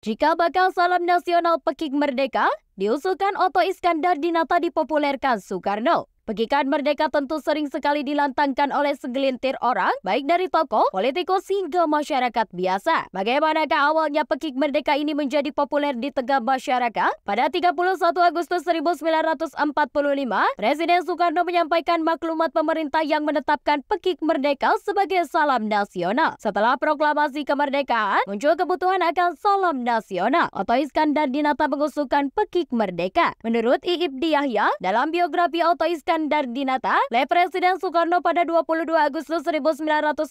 Jika bakal salam nasional Pekik Merdeka diusulkan Otto Iskandar Dinata dipopulerkan Soekarno. Pekikan Merdeka tentu sering sekali dilantangkan oleh segelintir orang, baik dari tokoh, politikus hingga masyarakat biasa. Bagaimanakah awalnya Pekik Merdeka ini menjadi populer di tengah masyarakat? Pada 31 Agustus 1945, Presiden Soekarno menyampaikan maklumat pemerintah yang menetapkan Pekik Merdeka sebagai salam nasional. Setelah proklamasi kemerdekaan, muncul kebutuhan akan salam nasional. Otto Iskandar Dinata mengusulkan Pekik Merdeka. Menurut Iip Diyahya, dalam biografi Otto Iskandar Dinata, oleh Presiden Soekarno pada 22 Agustus 1945,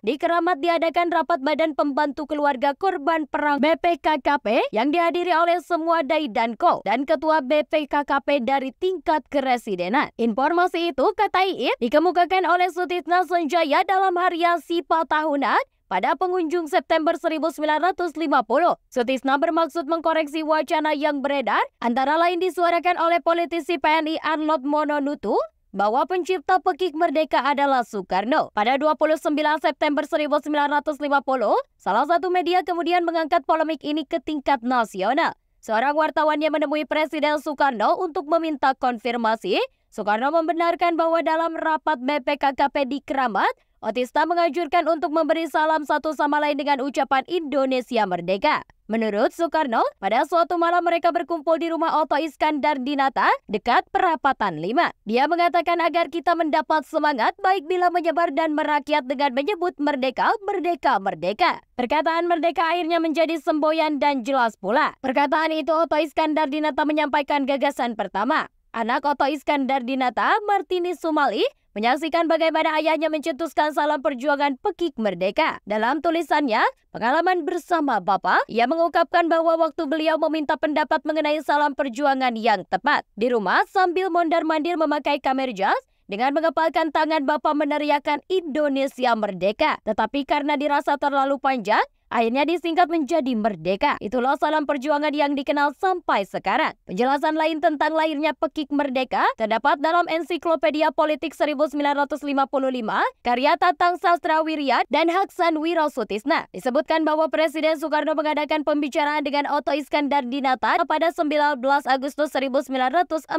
di Keramat diadakan rapat Badan Pembantu Keluarga Korban Perang BPKKP yang dihadiri oleh semua Dai Danko dan Ketua BPKKP dari tingkat keresidenan. Informasi itu, kata Iip, dikemukakan oleh Sutisna Senjaya dalam harian SIPA tahunan pada pengunjung September 1950. Sutisna bermaksud mengkoreksi wacana yang beredar, antara lain disuarakan oleh politisi PNI Arnold Mononutu, bahwa pencipta Pekik Merdeka adalah Soekarno. Pada 29 September 1950, salah satu media kemudian mengangkat polemik ini ke tingkat nasional. Seorang wartawan yang menemui Presiden Soekarno untuk meminta konfirmasi, Soekarno membenarkan bahwa dalam rapat BPKKP di Keramat, Otista mengajurkan untuk memberi salam satu sama lain dengan ucapan Indonesia Merdeka. Menurut Soekarno, pada suatu malam mereka berkumpul di rumah Otto Iskandar Dinata dekat Perapatan 5. Dia mengatakan agar kita mendapat semangat baik bila menyebar dan merakyat dengan menyebut merdeka, merdeka, merdeka. Perkataan merdeka akhirnya menjadi semboyan dan jelas pula. Perkataan itu Otto Iskandar Dinata menyampaikan gagasan pertama. Anak Otto Iskandar Dinata, Martinus Sumali, menyaksikan bagaimana ayahnya mencetuskan salam perjuangan Pekik Merdeka. Dalam tulisannya, Pengalaman Bersama Bapak, ia mengungkapkan bahwa waktu beliau meminta pendapat mengenai salam perjuangan yang tepat di rumah sambil mondar-mandir memakai kamerjas, dengan mengepalkan tangan Bapak meneriakkan Indonesia Merdeka. Tetapi karena dirasa terlalu panjang, akhirnya disingkat menjadi Merdeka. Itulah salam perjuangan yang dikenal sampai sekarang. Penjelasan lain tentang lahirnya Pekik Merdeka terdapat dalam Ensiklopedia Politik 1955, karya Tatang Sastrawirya dan Haksan Wirasutisna. Disebutkan bahwa Presiden Soekarno mengadakan pembicaraan dengan Otto Iskandar Dinata pada 19 Agustus 1945.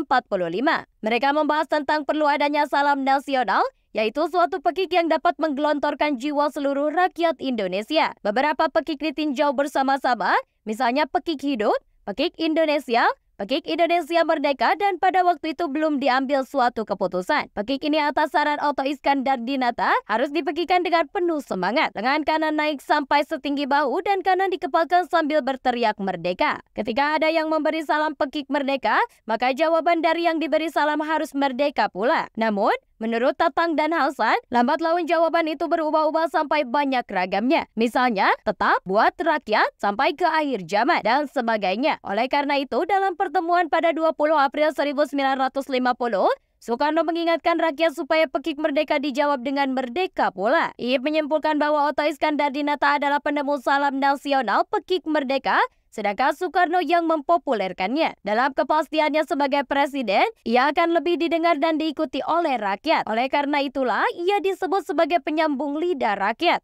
Mereka membahas tentang perlu adanya salam nasional, yaitu suatu pekik yang dapat menggelontorkan jiwa seluruh rakyat Indonesia. Beberapa pekik ditinjau bersama-sama, misalnya Pekik Hidup, Pekik Indonesia, Pekik Indonesia Merdeka, dan pada waktu itu belum diambil suatu keputusan. Pekik ini atas saran Otto Iskandar Dinata harus dipekikan dengan penuh semangat. Lengan kanan naik sampai setinggi bahu dan kanan dikepalkan sambil berteriak merdeka. Ketika ada yang memberi salam Pekik Merdeka, maka jawaban dari yang diberi salam harus merdeka pula. Namun, menurut Tatang dan Hasan, lambat laun jawaban itu berubah-ubah sampai banyak ragamnya. Misalnya, tetap, buat rakyat, sampai ke akhir zaman, dan sebagainya. Oleh karena itu, dalam pertemuan pada 20 April 1950, Soekarno mengingatkan rakyat supaya Pekik Merdeka dijawab dengan merdeka pula. Ia menyimpulkan bahwa Otto Iskandar Dinata adalah penemu salam nasional Pekik Merdeka, sedangkan Soekarno yang mempopulerkannya. Dalam kepastiannya sebagai presiden, ia akan lebih didengar dan diikuti oleh rakyat. Oleh karena itulah, ia disebut sebagai penyambung lidah rakyat.